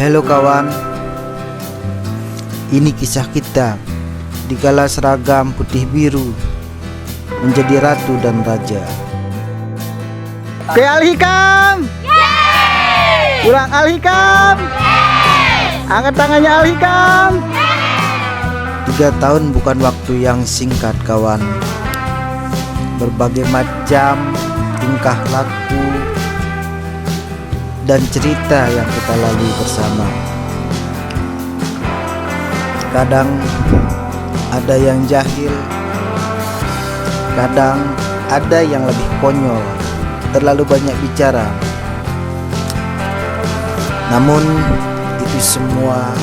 Halo kawan, ini kisah kita dikala seragam putih biru menjadi ratu dan raja. Oke, Al-Hikam, kurang Al-Hikam, angkat tangannya Al-Hikam. 3 tahun bukan waktu yang singkat kawan. Berbagai macam tingkah laku dan cerita yang kita lalui bersama. Kadang ada yang jahil, kadang ada yang lebih konyol, terlalu banyak bicara. Namun itu semua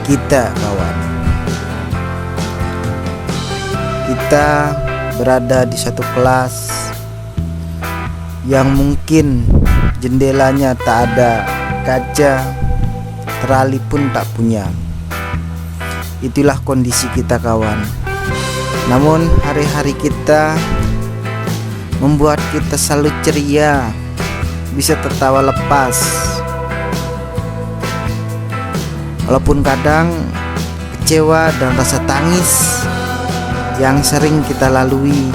kita kawan. Kita berada di satu kelas yang mungkin jendelanya tak ada kaca, terali pun tak punya. Itulah kondisi kita kawan. Namun hari-hari kita membuat kita selalu ceria, bisa tertawa lepas. Walaupun kadang kecewa dan rasa tangis yang sering kita lalui.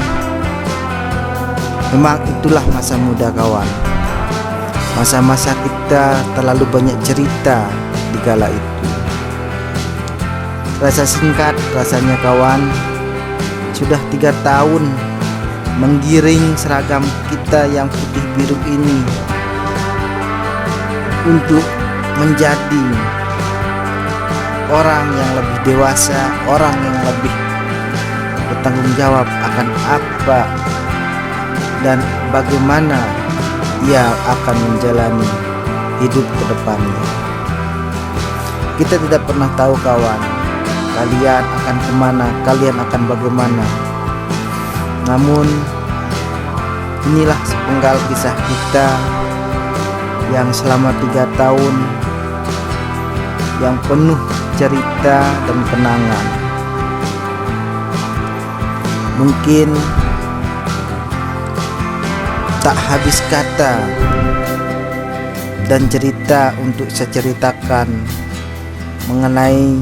Memang itulah masa muda kawan. Masa-masa kita terlalu banyak cerita di kala itu. Rasa singkat rasanya kawan. Sudah 3 tahun menggiring seragam kita yang putih biru ini untuk menjadi orang yang lebih dewasa, orang yang lebih bertanggung jawab akan apa dan bagaimana ia akan menjalani hidup ke depannya. Kita tidak pernah tahu kawan, kalian akan kemana, kalian akan bagaimana. Namun inilah sepenggal kisah kita yang selama 3 tahun yang penuh cerita dan kenangan. Mungkin tak habis kata dan cerita untuk saya ceritakan mengenai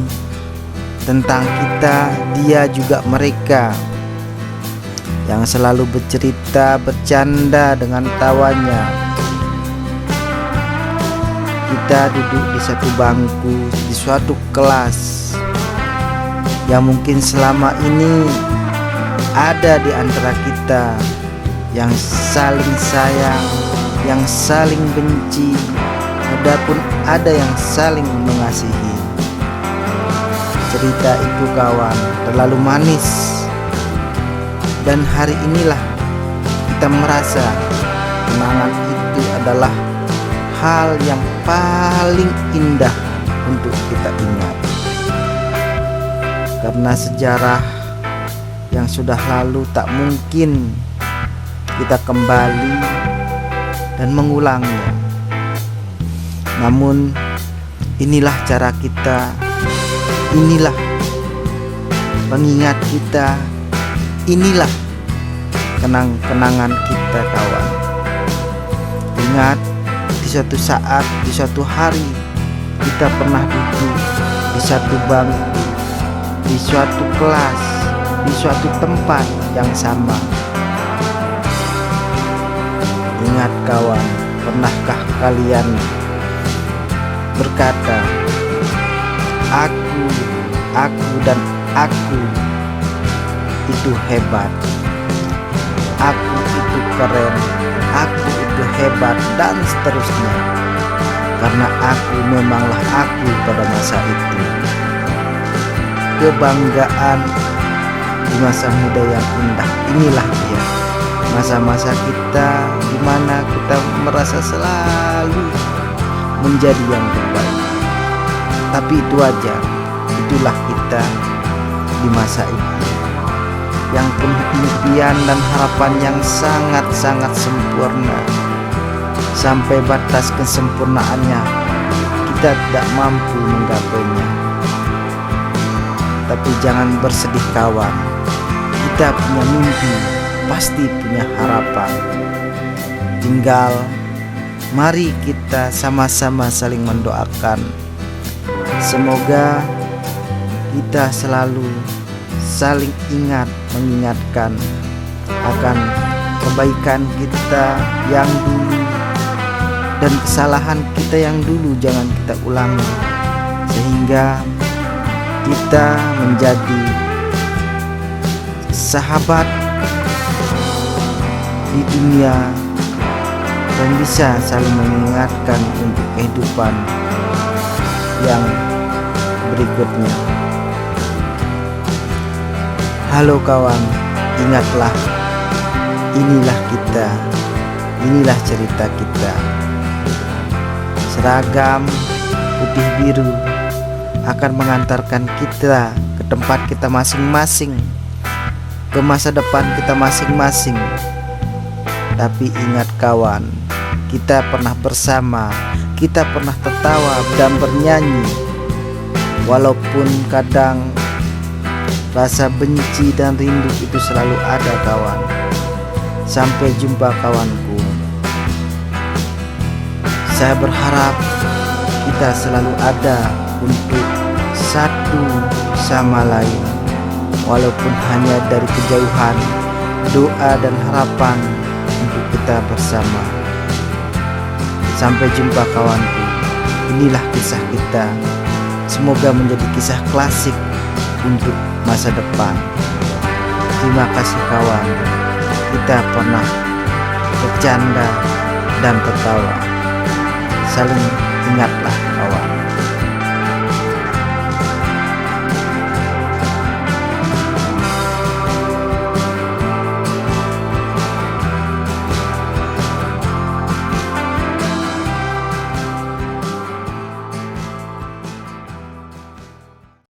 tentang kita, dia juga mereka yang selalu bercerita, bercanda dengan tawanya. Kita duduk di satu bangku, di suatu kelas yang mungkin selama ini ada di antara kita yang saling sayang, yang saling benci, adapun ada yang saling mengasihi. Cerita itu kawan terlalu manis, dan hari inilah kita merasa kenangan itu adalah hal yang paling indah untuk kita ingat. Karena sejarah yang sudah lalu tak mungkin kita kembali dan mengulangnya. Namun inilah cara kita, inilah pengingat kita, inilah kenang-kenangan kita kawan. Ingat, di suatu saat, di suatu hari kita pernah duduk di satu bangku, di suatu kelas, di suatu tempat yang sama. Ingat kawan, pernahkah kalian berkata, aku dan aku itu hebat, aku itu keren, aku itu hebat, dan seterusnya. Karena aku memanglah aku pada masa itu. Kebanggaan di masa muda yang indah inilah dia. Masa-masa kita di mana kita merasa selalu menjadi yang terbaik. Tapi itu aja, itulah kita di masa itu, yang penuh impian dan harapan yang sangat-sangat sempurna. Sampai batas kesempurnaannya kita tidak mampu menggapainya. Tapi jangan bersedih kawan, kita punya mimpi, pasti punya harapan. Tinggal Mari kita sama-sama saling mendoakan. Semoga kita selalu saling mengingatkan akan kebaikan kita yang dulu dan kesalahan kita yang dulu jangan kita ulangi, sehingga kita menjadi sahabat di dunia dan bisa saling mengingatkan untuk kehidupan yang berikutnya. Halo kawan, ingatlah, inilah kita, inilah cerita kita. Seragam putih biru akan mengantarkan kita ke tempat kita masing-masing, ke masa depan kita masing-masing. Tapi ingat kawan, kita pernah bersama, kita pernah tertawa dan bernyanyi. Walaupun kadang rasa benci dan rindu itu selalu ada kawan. Sampai jumpa kawanku. Saya berharap kita selalu ada untuk satu sama lain, walaupun hanya dari kejauhan. Doa dan harapan untuk kita bersama. Sampai jumpa kawanku. Inilah kisah kita. Semoga menjadi kisah klasik untuk masa depan. Terima kasih kawan. Kita pernah bercanda dan tertawa. Saling ingatlah kawan.